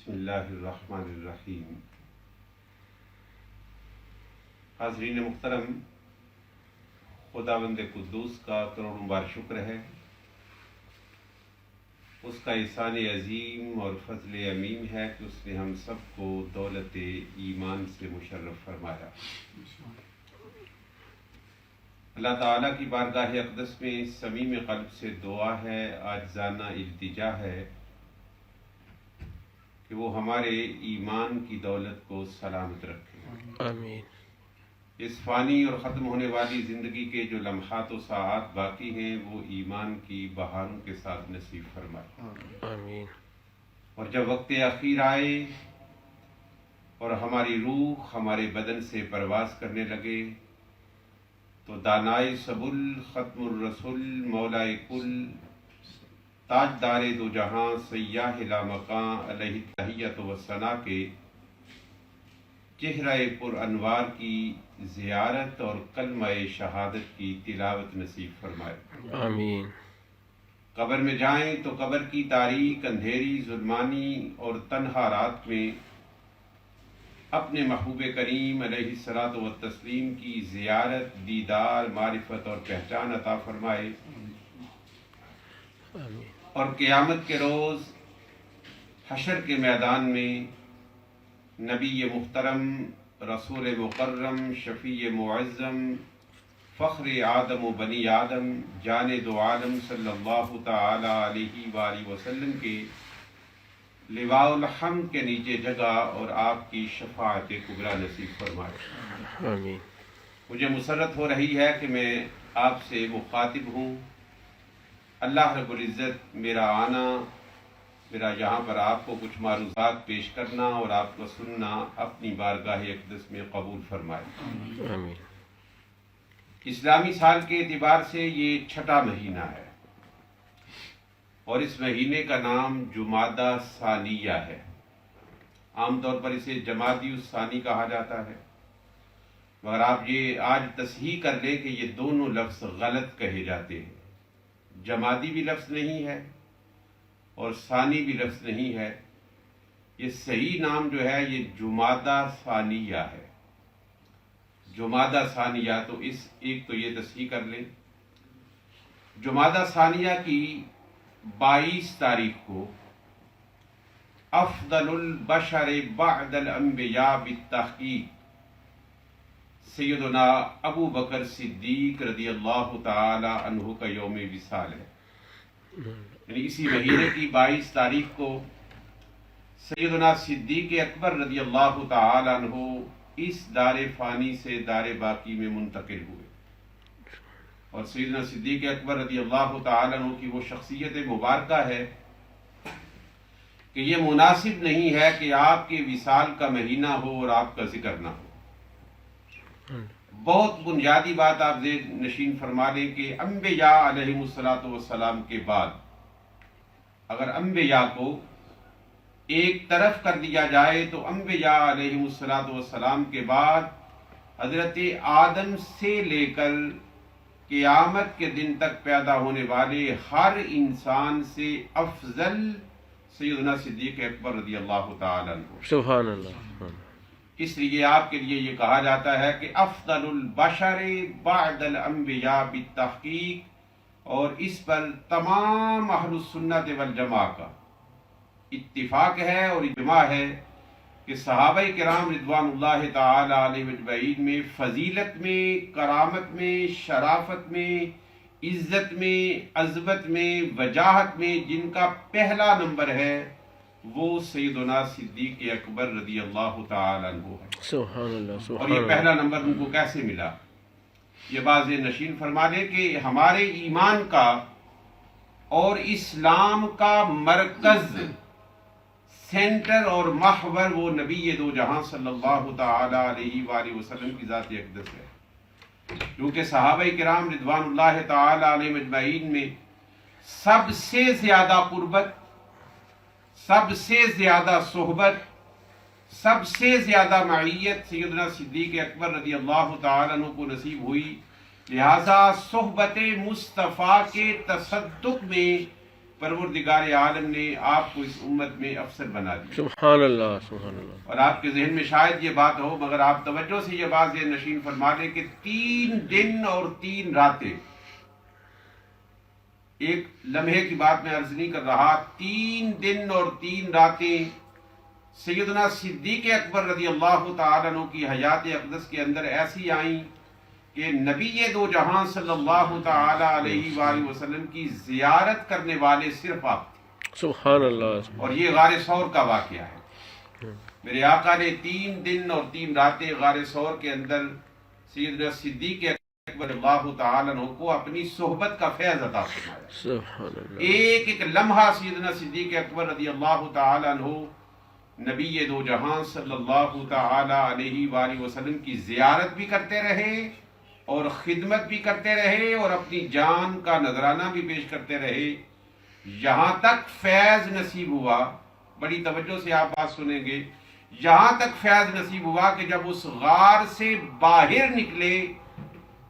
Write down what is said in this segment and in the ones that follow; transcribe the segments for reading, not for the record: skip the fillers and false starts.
بسم اللہ الرحمن الرحیم۔ حاضرین محترم، خداوند قدوس کا کروڑوں بار شکر ہے، اس کا احسان عظیم اور فضل عمیم ہے کہ اس نے ہم سب کو دولت ایمان سے مشرف فرمایا۔ اللہ تعالیٰ کی بارگاہ اقدس میں صمیم قلب سے دعا ہے، عاجزانہ التجا ہے کہ وہ ہمارے ایمان کی دولت کو سلامت رکھے۔ آمین۔ اس فانی اور ختم ہونے والی زندگی کے جو لمحات و ساعات باقی ہیں وہ ایمان کی بہاروں کے ساتھ نصیب فرمائے۔ آمین۔ اور جب وقت اخیر آئے اور ہماری روح ہمارے بدن سے پرواز کرنے لگے تو دانائے سبل، ختم الرسل، مولائے کل، تاجدار دو جہاں، سیاہ لامکاں علیہ تحیت و ثنا کے چہرہ پر انوار کی زیارت اور کلمہ شہادت کی تلاوت نصیب فرمائے۔ آمین۔ قبر میں جائیں تو قبر کی تاریک، اندھیری، ظلمانی اور تنہا رات میں اپنے محبوب کریم علیہ الصلاۃ والتسلیم کی زیارت، دیدار، معرفت اور پہچان عطا فرمائے، آمین۔ اور قیامت کے روز حشر کے میدان میں نبی محترم، رسول مکرم، شفیع معظم، فخر آدم و بنی آدم، جان دو عالم صلی اللہ تعالی علیہ وآلہ وسلم کے لواء الحمد کے نیچے جگہ اور آپ کی شفاعت کبریٰ نصیب فرمائے۔ آمین۔ مجھے مسرت ہو رہی ہے کہ میں آپ سے مخاطب ہوں۔ اللہ رب العزت میرا آنا، میرا یہاں پر آپ کو کچھ معروضات پیش کرنا اور آپ کو سننا اپنی بارگاہ اقدس میں قبول فرمائے۔ آمین۔ اسلامی سال کے اعتبار سے یہ چھٹا مہینہ ہے اور اس مہینے کا نام جمادی ثانیہ ہے۔ عام طور پر اسے جمادی الثانی کہا جاتا ہے، مگر آپ یہ آج تصحیح کر لیں کہ یہ دونوں لفظ غلط کہے جاتے ہیں۔ جمادی بھی لفظ نہیں ہے اور ثانی بھی لفظ نہیں ہے، یہ صحیح نام جو ہے یہ جمادی ثانیہ ہے۔ جمادی ثانیہ، تو اس ایک تو یہ تصحیح کر لیں۔ جمادی ثانیہ کی 22 تاریخ کو افضل البشر بعد الانبیاء بالتحقیق سیدنا ابو بکر صدیق رضی اللہ تعالی عنہ کا یوم وصال ہے۔ یعنی اسی مہینے کی 22 تاریخ کو سیدنا صدیق اکبر رضی اللہ تعالی عنہ اس دار فانی سے دار باقی میں منتقل ہوئے، اور سیدنا صدیق اکبر رضی اللہ تعالی عنہ کی وہ شخصیت مبارکہ ہے کہ یہ مناسب نہیں ہے کہ آپ کے وصال کا مہینہ ہو اور آپ کا ذکر نہ ہو۔ بہت بنیادی بات آپ ذہن نشین فرما لیں کہ انبیاء علیہم الصلاۃ والسلام کے بعد اگر انبیاء کو ایک طرف کر دیا جائے تو انبیاء علیہم الصلاۃ والسلام کے بعد حضرت آدم سے لے کر قیامت کے دن تک پیدا ہونے والے ہر انسان سے افضل سیدنا صدیق اکبر رضی اللہ تعالی عنہ۔ سبحان اللہ۔ اس لیے آپ کے لیے یہ کہا جاتا ہے کہ افضل البشر بعد الانبیاء بالتحقیق، اور اس پر تمام اہل السنت والجماعہ کا اتفاق ہے اور اجماع ہے کہ صحابہ کرام رضوان اللہ تعالی علیہ اجمعین میں فضیلت میں، کرامت میں، شرافت میں، عزت میں، عظمت میں، وجاہت میں جن کا پہلا نمبر ہے وہ سیدنا صدیق اکبر رضی اللہ تعالی عنہ ہے۔ سبحان اللہ۔ اور سبحان یہ اللہ۔ پہلا نمبر ان کو کیسے ملا؟ یہ بات نشین فرما دے کہ ہمارے ایمان کا اور اسلام کا مرکز، سینٹر اور محور وہ نبی دو جہاں صلی اللہ تعالی علیہ وآلہ وسلم کی ذات اقدس ہے، کیونکہ صحابہ کرام رضوان اللہ تعالی علیہ اجمعین میں سب سے زیادہ قربت، سب سے زیادہ صحبت، سب سے زیادہ معیت سیدنا صدیق اکبر رضی اللہ تعالیٰ عنہ کو نصیب ہوئی، لہذا صحبت مصطفیٰ کے تصدق میں پروردگار عالم نے آپ کو اس امت میں افسر بنا دیا. سبحان اللہ سبحان اللہ. اور آپ کے ذہن میں شاید یہ بات ہو، مگر آپ توجہ سے یہ بات ذہن نشین فرما لیں کہ 3 دن اور 3 راتیں، ایک لمحے کی بات میں عرض نہیں کر رہا، 3 دن اور 3 راتیں سیدنا صدیق اکبر رضی اللہ تعالیٰ عنہ کی حیات اقدس کے اندر ایسی آئیں کہ نبی دو جہاں صلی اللہ تعالیٰ علیہ وآلہ وسلم کی زیارت کرنے والے صرف آپ تھے. سبحان اللہ. اور یہ غار ثور کا واقعہ ہے. میرے آقا نے 3 دن اور 3 راتیں غار ثور کے اندر سیدنا صدیق اکبر اللہ تعالیٰ عنہ کو اپنی صحبت کا فیض عطا فرمایا. سبحان اللہ. ایک ایک لمحہ سیدنا صدیق اکبر رضی اللہ تعالیٰ عنہ نبی دو جہاں صلی اللہ تعالیٰ علیہ وآلہ وسلم کی زیارت بھی کرتے رہے اور خدمت بھی کرتے رہے اور اپنی جان کا نذرانہ بھی پیش کرتے رہے، یہاں تک فیض نصیب ہوا. بڑی توجہ سے آپ بات سنیں گے. یہاں تک فیض نصیب ہوا کہ جب اس غار سے باہر نکلے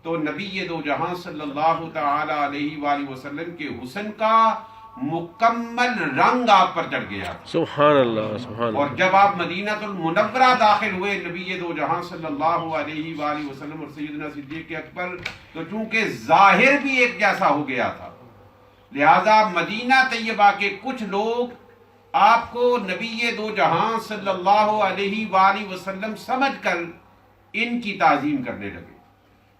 تو نبی دو جہاں صلی اللہ تعالی علیہ وآلہ وسلم کے حسن کا مکمل رنگ آپ پر چڑھ گیا. سبحان اللہ سبحان اللہ. اور جب آپ مدینہ المنورہ داخل ہوئے نبی دو جہاں صلی اللہ علیہ وآلہ وسلم اور سیدنا صدیق اکبر، تو چونکہ ظاہر بھی ایک جیسا ہو گیا تھا، لہذا مدینہ طیبہ کے کچھ لوگ آپ کو نبی دو جہاں صلی اللہ علیہ وآلہ وسلم سمجھ کر ان کی تعظیم کرنے لگے.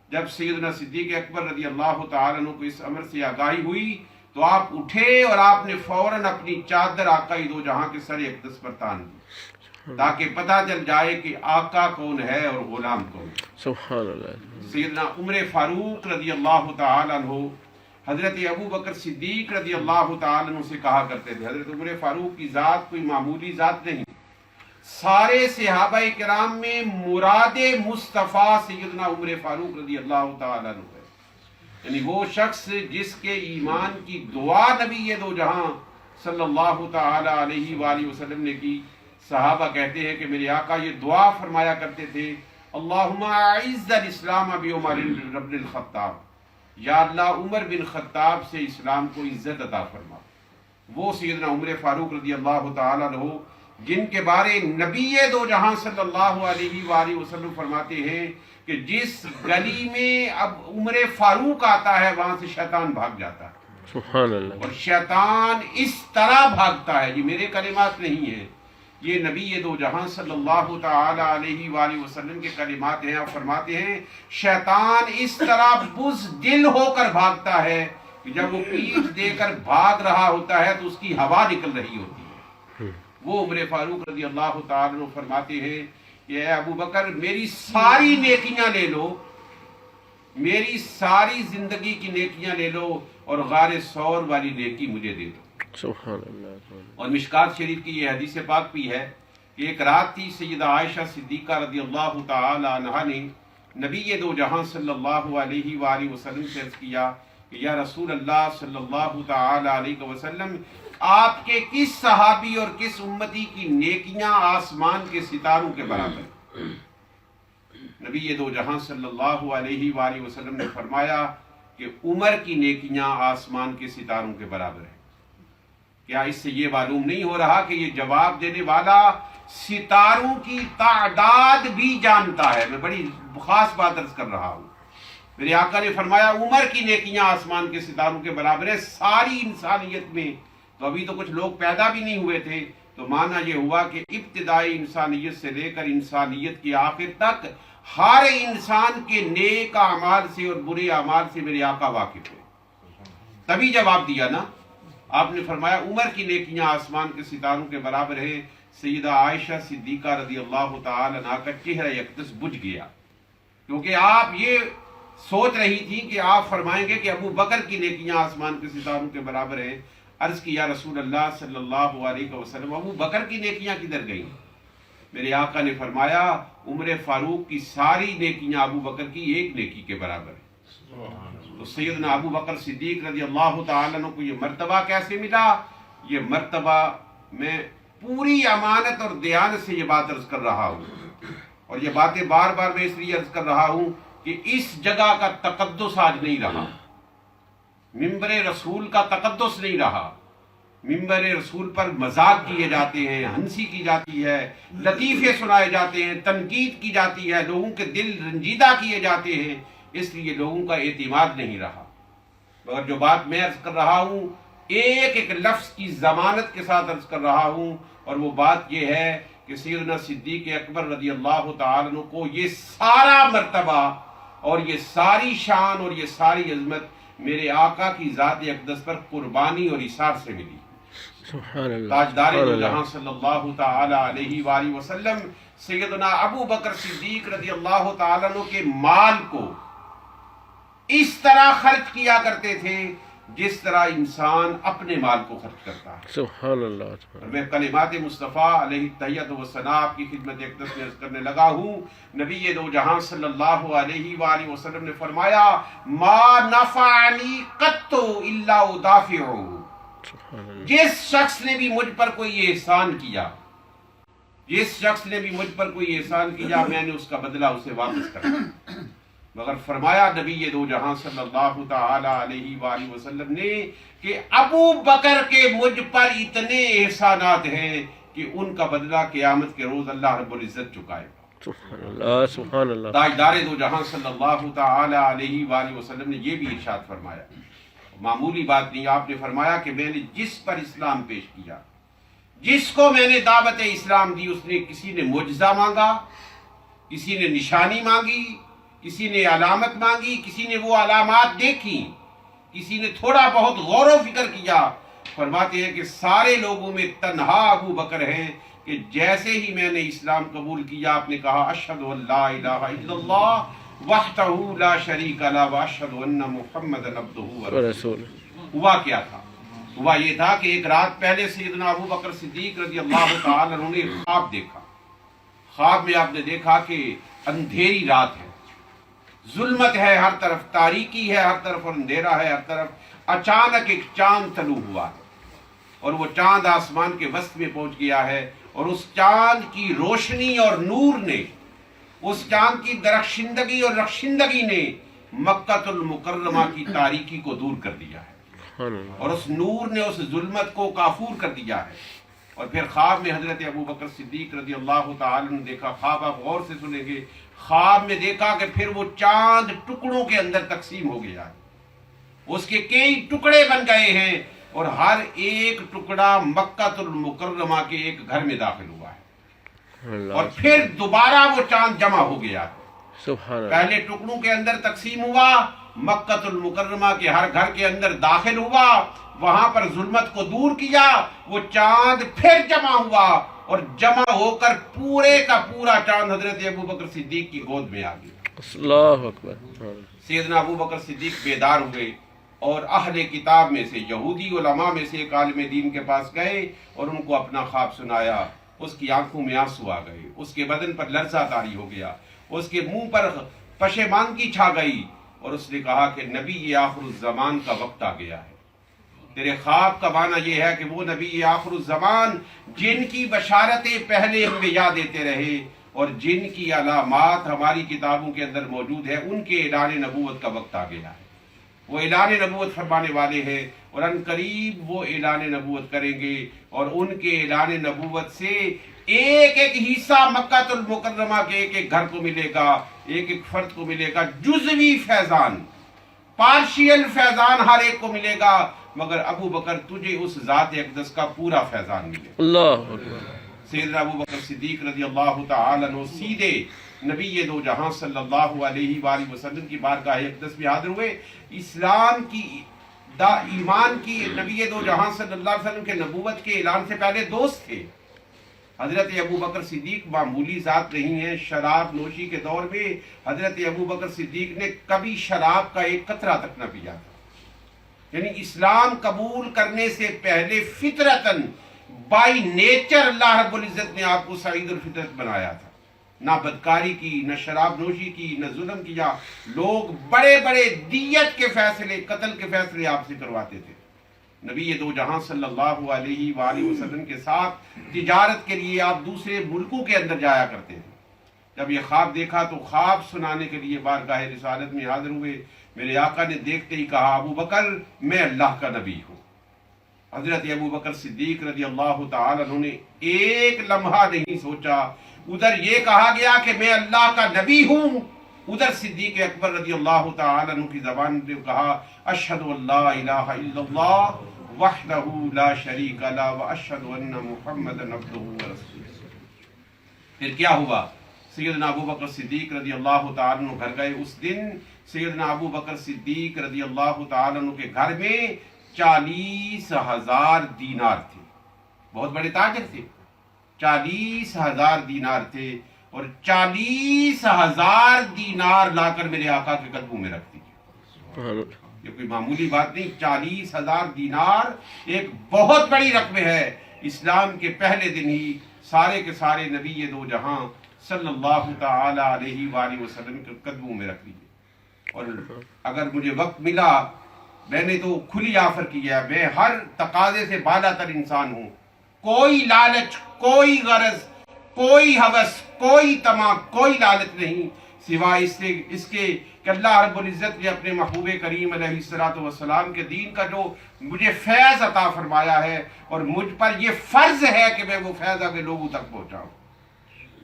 جب سیدنا صدیق اکبر رضی اللہ تعالیٰ عنہ کو اس امر سے آگاہی ہوئی تو آپ اٹھے اور آپ نے فوراً اپنی چادر آقا دو جہاں کے سر اقدس پر تان دی تاکہ پتہ چل جائے کہ آقا کون ہے اور غلام کون ہے. سبحان اللہ. سیدنا عمر فاروق رضی اللہ تعالیٰ عنہ حضرت ابو بکر صدیق رضی اللہ تعالیٰ عنہ سے کہا کرتے تھے. حضرت عمر فاروق کی ذات کوئی معمولی ذات نہیں، سارے صحابہ کرام میں مراد مصطفیٰ سیدنا عمر فاروق رضی اللہ تعالیٰ عنہ ہے. یعنی وہ شخص جس کے ایمان کی دعا نبی دو جہاں صلی اللہ تعالی علیہ وآلہ وسلم نے کی. صحابہ کہتے ہیں کہ میرے آقا یہ دعا فرمایا کرتے تھے، اللہم اعز الاسلام بعمر بن الخطاب، یا اللہ عمر بن خطاب سے اسلام کو عزت عطا فرما. وہ سیدنا عمر فاروق رضی اللہ تعالی عنہ جن کے بارے نبی دو جہاں صلی اللہ علیہ وآلہ وسلم فرماتے ہیں کہ جس گلی میں اب عمر فاروق آتا ہے وہاں سے شیطان بھاگ جاتا ہے. سبحان اللہ. اور شیطان اس طرح بھاگتا ہے، یہ میرے کلمات نہیں ہیں، یہ نبی دو جہاں صلی اللہ تعالی علیہ وآلہ وسلم کے کلمات ہیں. آپ فرماتے ہیں شیطان اس طرح بزدل ہو کر بھاگتا ہے کہ جب وہ پیٹھ دے کر بھاگ رہا ہوتا ہے تو اس کی ہوا نکل رہی ہوتی ہے. وہ عمر فاروق رضی اللہ تعالی عنہ فرماتے ہیں کہ اے ابو بکر میری ساری نیکیاں لے لو، میری ساری زندگی کی نیکیاں لے لو اور غار ثور والی نیکی مجھے دے دو. سبحان اللہ. اور مشکات شریف کی یہ حدیث پاک بھی ہے کہ ایک رات تھی، سیدہ عائشہ صدیقہ رضی اللہ تعالی عنہا نے نبی دو جہاں صلی اللہ علیہ وآلہ وسلم سے عرض کیا کہ یا رسول اللہ صلی اللہ تعالی علیہ وسلم، آپ کے کس صحابی اور کس امتی کی نیکیاں آسمان کے ستاروں کے برابر؟ نبی دو جہاں صلی اللہ علیہ وآلہ وسلم نے فرمایا کہ عمر کی نیکیاں آسمان کے ستاروں کے برابر ہیں. کیا اس سے یہ معلوم نہیں ہو رہا کہ یہ جواب دینے والا ستاروں کی تعداد بھی جانتا ہے؟ میں بڑی خاص بات عرض کر رہا ہوں. میرے آقا نے فرمایا عمر کی نیکیاں آسمان کے ستاروں کے برابر ہیں. ساری انسانیت میں تو ابھی تو کچھ لوگ پیدا بھی نہیں ہوئے تھے، تو معنی یہ ہوا کہ ابتدائی انسانیت سے لے کر انسانیت کی آخر تک ہر انسان کے نیک اعمال سے اور برے اعمال سے میرے آقا واقف ہے. تبھی جواب دیا نا. آپ نے فرمایا عمر کی نیکیاں آسمان کے ستاروں کے برابر ہیں. سیدہ عائشہ صدیقہ رضی اللہ تعالی عنہا کا چہرہ یکدس بجھ گیا، کیونکہ آپ یہ سوچ رہی تھی کہ آپ فرمائیں گے کہ ابو بکر کی نیکیاں آسمان کے ستاروں کے برابر ہیں. عرض کیا رسول اللہ صلی اللہ علیہ وسلم ابو بکر کی نیکیاں کدھر گئیں؟ میرے آقا نے فرمایا عمر فاروق کی ساری نیکیاں ابو بکر کی ایک نیکی کے برابر ہیں. تو سیدنا ابو بکر صدیق رضی اللہ تعالیٰ عنہ کو یہ مرتبہ کیسے ملا؟ یہ مرتبہ میں پوری امانت اور دیانت سے یہ بات عرض کر رہا ہوں، اور یہ باتیں بار بار میں اس لیے عرض کر رہا ہوں کہ اس جگہ کا تقدس آج نہیں رہا، منبر رسول کا تقدس نہیں رہا. ممبر رسول پر مذاق کیے جاتے ہیں، ہنسی کی جاتی ہے، لطیفے سنائے جاتے ہیں، تنقید کی جاتی ہے، لوگوں کے دل رنجیدہ کیے جاتے ہیں، اس لیے لوگوں کا اعتماد نہیں رہا۔ مگر جو بات میں عرض کر رہا ہوں ایک ایک لفظ کی ضمانت کے ساتھ عرض کر رہا ہوں، اور وہ بات یہ ہے کہ سیدنا صدیق اکبر رضی اللہ تعالیٰ عنہ کو یہ سارا مرتبہ اور یہ ساری شان اور یہ ساری عظمت میرے آقا کی ذات اقدس پر قربانی اور ایثار سے ملی۔ سبحان اللہ، تاجدار سبحان دو اللہ، جہاں صلی اللہ تعالی علیہ وآلہ وسلم سیدنا ابو بکر صدیق رضی اللہ تعالیٰ عنہ کے مال کو اس طرح خرچ کیا کرتے تھے جس طرح انسان اپنے مال کو خرچ کرتا ہے۔ سبحان اللہ، سبحان اور میں کلمات مصطفیٰ علیہ التحیۃ والثناء آپ کی خدمت اقدس میں عرض کرنے لگا ہوں، نبی دو جہاں صلی اللہ علیہ وآلہ وسلم نے فرمایا ما نفعنی قط الا ادافعہ، اللہ، جس شخص نے بھی مجھ پر کوئی احسان کیا، جس شخص نے بھی مجھ پر کوئی احسان کیا میں نے اس کا بدلہ اسے واپس کرا۔ مگر فرمایا نبی دو جہاں صلی اللہ تعالی علیہ وآلہ وسلم نے کہ ابو بکر کے مجھ پر اتنے احسانات ہیں کہ ان کا بدلہ قیامت کے روز اللہ رب العزت چکائے گا۔ سبحان اللہ، سبحان اللہ، تاجدار دو جہاں صلی اللہ تعالی علیہ وآلہ وسلم نے یہ بھی ارشاد فرمایا، معمولی بات نہیں، آپ نے فرمایا کہ میں نے جس پر اسلام پیش کیا، جس کو میں نے دعوت اسلام دی، اس نے کسی نے معجزہ مانگا، کسی نے نشانی مانگی، کسی نے علامت مانگی، کسی نے وہ علامات دیکھی، کسی نے تھوڑا بہت غور و فکر کیا، فرماتے ہیں کہ سارے لوگوں میں تنہا ابو بکر ہیں کہ جیسے ہی میں نے اسلام قبول کیا آپ نے کہا اشہد ان لا الہ الا اللہ وحدہ لا شریک لہ واشہد ان محمدًا عبدہ ورسولہ۔ ہوا کیا تھا؟ ہوا یہ تھا کہ ایک رات پہلے سیدنا ابو بکر صدیق رضی اللہ تعالی عنہ نے خواب دیکھا۔ خواب میں آپ نے دیکھا کہ اندھیری رات ہے، ظلمت ہے، ہر طرف تاریکی ہے، ہر طرف اندھیرا ہے، ہر طرف اچانک ایک چاند طلوع ہوا ہے اور وہ چاند آسمان کے وسط میں پہنچ گیا ہے، اور اس چاند کی روشنی اور نور نے، اس چاند کی درخشندگی اور رخشندگی نے مکہ المکرمہ کی تاریکی کو دور کر دیا ہے، اور اس نور نے اس ظلمت کو کافور کر دیا ہے۔ اور پھر خواب میں حضرت ابو بکر صدیق رضی اللہ تعالی نے دیکھا، خواب آپ غور سے سنیں گے، خواب میں دیکھا کہ پھر وہ چاند ٹکڑوں کے اندر تقسیم ہو گیا ہے، اس کے کئی ٹکڑے بن گئے ہیں، اور ہر ایک ٹکڑا مکہ المکرمہ کے ایک گھر میں داخل ہوا ہے، اور پھر دوبارہ وہ چاند جمع ہو گیا ہے۔ سبحان اللہ، پہلے ٹکڑوں کے اندر تقسیم ہوا، مکہ المکرمہ کے ہر گھر کے اندر داخل ہوا، وہاں پر ظلمت کو دور کیا، وہ چاند پھر جمع ہوا، اور جمع ہو کر پورے کا پورا چاند حضرت ابو بکر صدیق کی گود میں آ گیا۔ اللہ اکبر، سیدنا ابو بکر صدیق بیدار ہوئے، اور اہل کتاب میں سے یہودی علماء میں سے ایک عالم دین کے پاس گئے اور ان کو اپنا خواب سنایا۔ اس کی آنکھوں میں آنسو آ گئے، اس کے بدن پر لرزہ طاری ہو گیا، اس کے منہ پر پشیمانگی چھا گئی، اور اس نے کہا کہ نبی آخر الزمان کا وقت آ گیا ہے۔ تیرے خواب کا معنی یہ ہے کہ وہ نبی آخر الزمان جن کی بشارتیں پہلے انبیاء دیتے رہے اور جن کی علامات ہماری کتابوں کے اندر موجود ہے، ان کے اعلان نبوت کا وقت آ گیا ہے۔ وہ اعلان نبوت فرمانے والے ہیں، اور ان قریب وہ اعلان نبوت کریں گے، اور ان کے اعلان نبوت سے ایک ایک حصہ مکہ المکرمہ کے ایک ایک گھر کو ملے گا، ایک ایک فرد کو ملے گا، جزوی فیضان، پارشیل فیضان ہر ایک کو ملے گا، مگر ابو بکر تجھے اس ذات اقدس کا پورا فیضان ملے گا۔ اللہ اکبر، سیدنا ابو بکر صدیق رضی اللہ تعالی عنہ سیدھے نبی دو جہاں صلی اللہ علیہ وآلہ وسلم کی بارگاہ اقدس میں حاضر ہوئے۔ اسلام کی ایمان کی نبی دو جہاں صلی اللہ علیہ وسلم کے نبوت کے اعلان سے پہلے دوست تھے۔ حضرت ابو بکر صدیق معمولی ذات نہیں ہیں، شراب نوشی کے دور میں حضرت ابو بکر صدیق نے کبھی شراب کا ایک قطرہ تک نہ پیا تھا، یعنی اسلام قبول کرنے سے پہلے فطرتاً بائی نیچر اللہ رب العزت نے آپ کو سعید الفطرت بنایا تھا، نہ بدکاری کی، نہ شراب نوشی کی، نہ ظلم کیا۔ لوگ بڑے بڑے دیت کے فیصلے، قتل کے فیصلے آپ سے کرواتے تھے۔ نبی دو جہاں صلی اللہ علیہ وآلہ وسلم کے ساتھ تجارت کے لیے آپ دوسرے ملکوں کے اندر جایا کرتے تھے۔ جب یہ خواب دیکھا تو خواب سنانے کے لیے بارگاہ رسالت میں حاضر ہوئے۔ میرے آقا نے دیکھتے ہی کہا ابو بکر میں اللہ کا نبی ہوں، حضرت ابو بکر صدیق رضی اللہ تعالی عنہ نے ایک لمحہ نہیں سوچا. ادھر یہ کہا گیا کہ میں اللہ کا نبی ہوں, ادھر صدیق اکبر رضی اللہ تعالی عنہ کی زبان نے کہا اشہد ان لا الہ الا اللہ وحدہ لا شریک لہ واشہد ان محمدا عبدہ ورسولہ. پھر کیا ہوا؟ سیدنا ابو بکر صدیق رضی اللہ تعالی عنہ گھر گئے. اس دن سیدنا ابو بکر صدیق رضی اللہ تعالی عنہ کے گھر میں 40,000 دینار تھے. بہت بڑے تاجر تھے. 40,000 دینار تھے اور 40,000 دینار لا کر میرے آقا کے قدموں میں رکھ دیے. یہ کوئی معمولی بات نہیں. 40,000 دینار ایک بہت بڑی رقم ہے. اسلام کے پہلے دن ہی سارے کے سارے نبی دو جہاں صلی اللہ تعالی علیہ وآلہ وسلم کے قدموں میں رکھ لیے. اور اگر مجھے وقت ملا, میں نے تو کھلی آفر کی ہے, میں ہر تقاضے سے بالا تر انسان ہوں. کوئی لالچ, کوئی غرض, کوئی ہوس, کوئی طمع, کوئی لالچ نہیں سوائے اس کے کہ اللہ رب العزت نے اپنے محبوب کریم علیہ الصلوۃ والسلام کے دین کا جو مجھے فیض عطا فرمایا ہے اور مجھ پر یہ فرض ہے کہ میں وہ فیض اپنے لوگوں تک پہنچاؤں.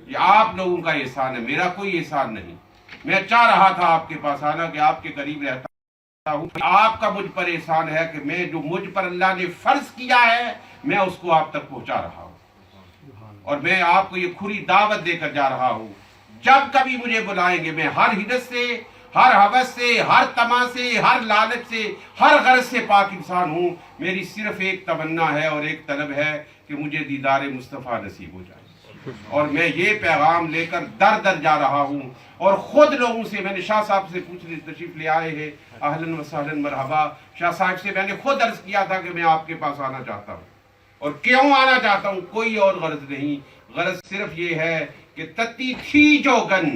یہ آپ لوگوں کا احسان ہے, میرا کوئی احسان نہیں. میں چاہ رہا تھا آپ کے پاس آنا کہ آپ کے قریب رہتا ہوں. آپ کا مجھ پر احسان ہے کہ میں جو مجھ پر اللہ نے فرض کیا ہے میں اس کو آپ تک پہنچا رہا ہوں. اور میں آپ کو یہ کھلی دعوت دے کر جا رہا ہوں, جب کبھی مجھے بلائیں گے میں ہر حدث سے, ہر ہوس سے, ہر طمع سے, ہر لالچ سے, ہر غرض سے پاک انسان ہوں. میری صرف ایک تمنا ہے اور ایک طلب ہے کہ مجھے دیدار مصطفیٰ نصیب ہو جائے. اور میں یہ پیغام لے کر در در جا رہا ہوں اور خود لوگوں سے, میں نے شاہ صاحب سے پوچھنے تشریف لے آئے ہیں, اہلاً و سہلاً مرحبا. شاہ صاحب سے میں نے خود عرض کیا تھا کہ میں آپ کے پاس آنا چاہتا ہوں. اور کیوں آنا چاہتا ہوں؟ کوئی اور غرض نہیں. غرض صرف یہ ہے کہ تتی تھی جو گن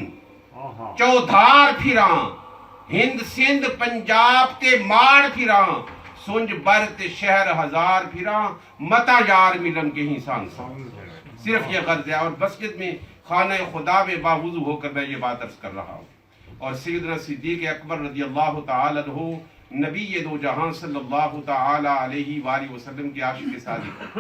چودھار پھراں, ہند سندھ پنجاب تے ماڑ پھراں, سنج برت شہر ہزار پھراں, متا یار ملن کے ہی سان سان. صرف یہ غرض ہے. اور مسجد میں خانہ خدا میں باوضو ہو کر میں یہ بات عرض کر رہا ہوں. اور سیدنا صدیق اکبر رضی اللہ تعالی عنہ نبی دو جہاں صلی اللہ تعالی علیہ وآلہ وسلم کے عاشق صادق.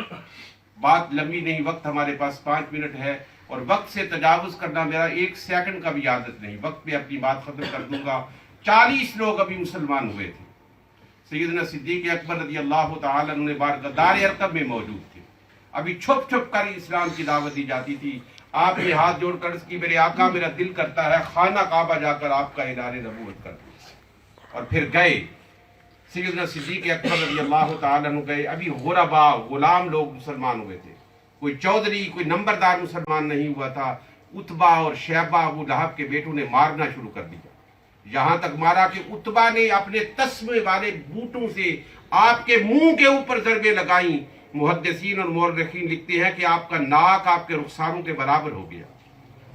بات لمبی نہیں, وقت ہمارے پاس 5 منٹ ہے اور وقت سے تجاوز کرنا میرا 1 سیکنڈ کا بھی عادت نہیں. وقت میں اپنی بات ختم کر دوں گا. 40 لوگ ابھی مسلمان ہوئے تھے. سیدنا صدیق اکبر رضی اللہ تعالی عنہ بارگاہ دار ارقم میں موجود تھے. ابھی چھپ چھپ کر اسلام کی دعوت دی جاتی تھی. آپ نے ہاتھ جوڑ کر کی میرے آقا میرا دل کرتا ہے خانہ کعبہ جا کر آپ کا اعلان نبوت کر دوں. اور پھر گئے. سیدنا صدیق اکبر رضی اللہ تعالیٰ عنہ گئے. ابھی غربا غلام لوگ مسلمان ہوئے تھے. کوئی چودھری, کوئی نمبردار مسلمان نہیں ہوا تھا. اتبا اور شیبہ ابو لہب کے بیٹوں نے مارنا شروع کر دیا. یہاں تک مارا کہ اتبا نے اپنے تسمے والے بوٹوں سے آپ کے منہ کے اوپر ضربیں لگائیں. محدثین اور مورخین لکھتے ہیں کہ آپ کا ناک آپ کے رخساروں کے برابر ہو گیا.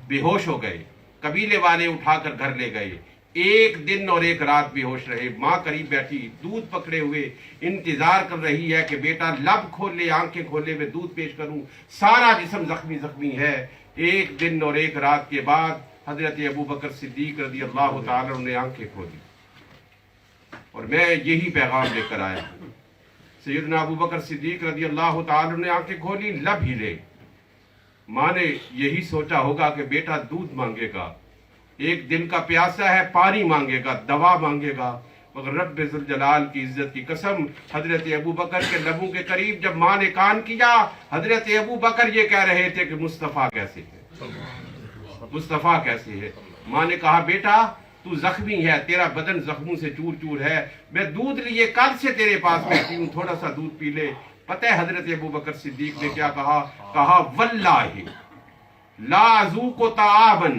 بے ہوش ہو گئے. قبیلے والے اٹھا کر گھر لے گئے. 1 دن اور 1 رات بے ہوش رہے. ماں قریب بیٹھی دودھ پکڑے ہوئے انتظار کر رہی ہے کہ بیٹا لب کھولے, آنکھیں کھولے, میں دودھ پیش کروں. سارا جسم زخمی زخمی ہے. 1 دن اور 1 رات کے بعد حضرت ابو بکر صدیق رضی اللہ تعالیٰ عنہ نے آنکھیں کھولی. اور میں یہی پیغام لے کر آیا ہوں. سیدنا ابو بکر صدیق رضی اللہ تعالیٰ عنہ نے آنکھیں کھولی, لب ہلے. ماں نے یہی سوچا ہوگا کہ بیٹا دودھ مانگے گا, 1 دن کا پیاسا ہے, پانی مانگے گا, دوا مانگے گا. مگر رب ذوالجلال کی عزت کی قسم حضرت ابو بکر کے لبوں کے قریب جب ماں نے کان کیا, حضرت ابو بکر یہ کہہ رہے تھے کہ مصطفیٰ کیسے ہے, مصطفیٰ کیسے ہے. ماں نے کہا بیٹا تو زخمی ہے, تیرا بدن زخموں سے چور چور ہے, میں دودھ لیے کل سے تیرے پاس بیٹھی ہوں, تھوڑا سا دودھ پی لے. پتہ ہے حضرت ابو بکر صدیق نے کیا کہا؟ کہا واللہ لا اذوق طعاما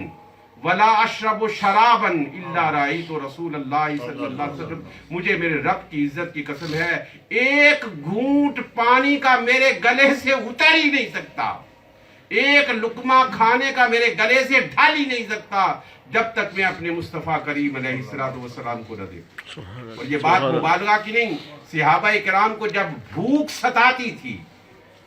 ولا اشرب شرابا الا رأيت رسول اللہ صلی اللہ علیہ وسلم. مجھے میرے رب کی عزت کی قسم ہے 1 گھونٹ پانی کا میرے گلے سے اتر ہی نہیں سکتا, 1 لقمہ کھانے کا میرے گلے سے ڈھال ہی نہیں سکتا جب تک میں اپنے مصطفیٰ کریم علیہ السلام کو نہ دیکھوں. اور یہ بات مبالغہ کی نہیں. صحابہ کرام کو جب بھوک ستاتی تھی,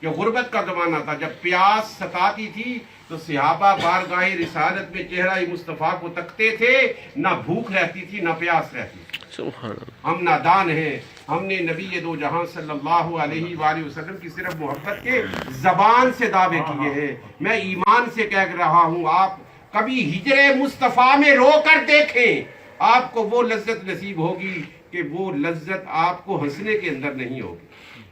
یہ غربت کا زمانہ تھا, جب پیاس ستاتی تھی تو صحابہ بارگاہ رسالت میں چہرہ مصطفیٰ کو تکتے تھے, نہ بھوک رہتی تھی نہ پیاس رہتی تھی. سبحان اللہ ہم نادان ہیں. ہم نے نبی دو جہاں صلی اللہ علیہ وآلہ وسلم کی صرف محبت کے زبان سے دعوے کیے ہیں. میں ایمان سے کہہ رہا ہوں، آپ کبھی ہجر مصطفیٰ میں رو کر دیکھیں، آپ کو وہ لذت نصیب ہوگی کہ وہ لذت آپ کو ہنسنے کے اندر نہیں ہوگی.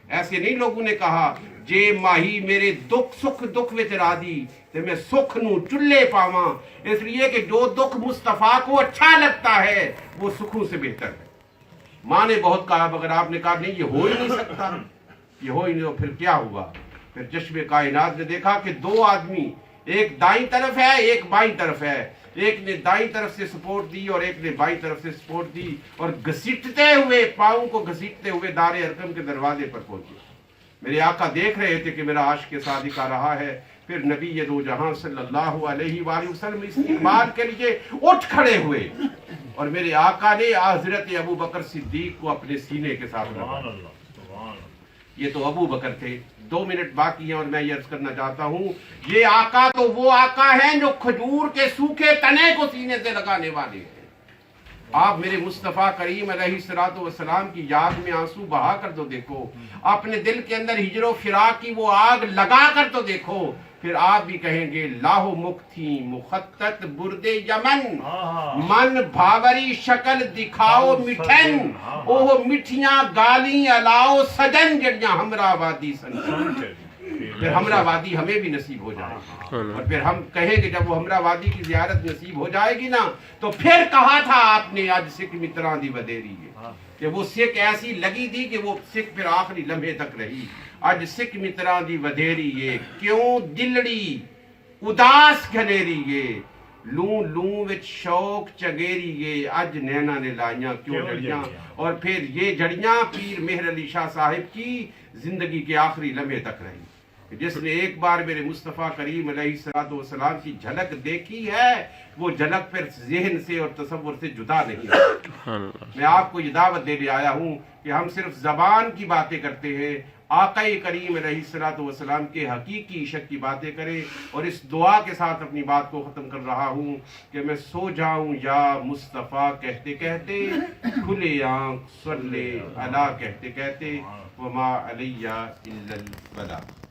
ایسے نہیں لوگوں نے کہا جے ماہی میرے دکھ سکھ دکھ وچ راضی تے میں سکھ نو چلے پاواں. اس لیے کہ جو دکھ مصطفیٰ کو اچھا لگتا ہے وہ سکھوں سے بہتر ہے. ماں نے بہت کہا، مگر آپ نے کہا نہیں، یہ ہو ہی نہیں سکتا، یہ ہو ہی نہیں. پھر کیا ہوا؟ پھر چشم کائنات نے دیکھا کہ دو آدمی، ایک دائیں طرف ہے ایک بائیں طرف ہے. ایک نے دائیں طرف سے سپورٹ دی اور ایک نے بائیں طرف سے سپورٹ دی، اور گھسیٹتے ہوئے، پاؤں کو گھسیٹتے ہوئے دار ارقم کے دروازے پر پہنچے. میرے آقا دیکھ رہے تھے کہ میرا عاشق صادق آ رہا ہے. پھر نبی دو جہاں صلی اللہ علیہ وآلہ وسلم استقبال کے لیے اٹھ کھڑے ہوئے، اور میرے آقا نے حضرت ابو بکر صدیق کو اپنے سینے کے ساتھ رکھا. یہ تو ابو بکر تھے. 2 منٹ باقی ہیں اور میں یہ عرض کرنا چاہتا ہوں، یہ آقا تو وہ آقا ہیں جو کھجور کے سوکھے تنے کو سینے سے لگانے والے ہیں. آپ میرے مصطفیٰ کریم علیہ الصلوۃ والسلام کی یاد میں آنسو بہا کر تو دیکھو، اپنے دل کے اندر ہجر و فراق کی وہ آگ لگا کر تو دیکھو. پھر آپ بھی کہیں گے لاہو مکتھی مخطط برد یمن، من بھاوری شکل دکھاؤ مٹھن، اوہ مٹھیاں گالی الاؤ سجن جڑیاں ہمراہ وادی سن. پھر ہمراہ وادی ہمیں بھی نصیب ہو جائے گی، اور پھر ہم کہیں گے جب وہ ہمراہ وادی کی زیارت نصیب ہو جائے گی نا، تو پھر کہا تھا آپ نے اج سکھ متراں دی ودیری ہے، کہ وہ سکھ ایسی لگی تھی کہ وہ سکھ پھر آخری لمحے تک رہی. اج سکھ متراں دی ودیری ہے، کیوں دلڑی اداس گھنیری ہے، لوں لوں وچ شوق چگیری ہے، اج نینا نے لائیاں کیوں جڑیاں. اور پھر یہ جڑیاں پیر مہر علی شاہ صاحب کی زندگی کے آخری لمحے تک رہی. جس نے ایک بار میرے مصطفیٰ کریم علیہ الصلوۃ والسلام کی جھلک دیکھی ہے، وہ جھلک پھر ذہن سے اور تصور سے جدا نہیں ہے. میں آپ کو یہ دعوت دینے آیا ہوں کہ ہم صرف زبان کی باتیں کرتے ہیں، آقا کریم علیہ الصلوۃ والسلام کے حقیقی عشق کی باتیں کریں. اور اس دعا کے ساتھ اپنی بات کو ختم کر رہا ہوں کہ میں سو جاؤں یا مصطفیٰ کہتے کہتے، کھلے آنکھ صلی علی کہتے کہتے، وما علیہ الا البلاغ.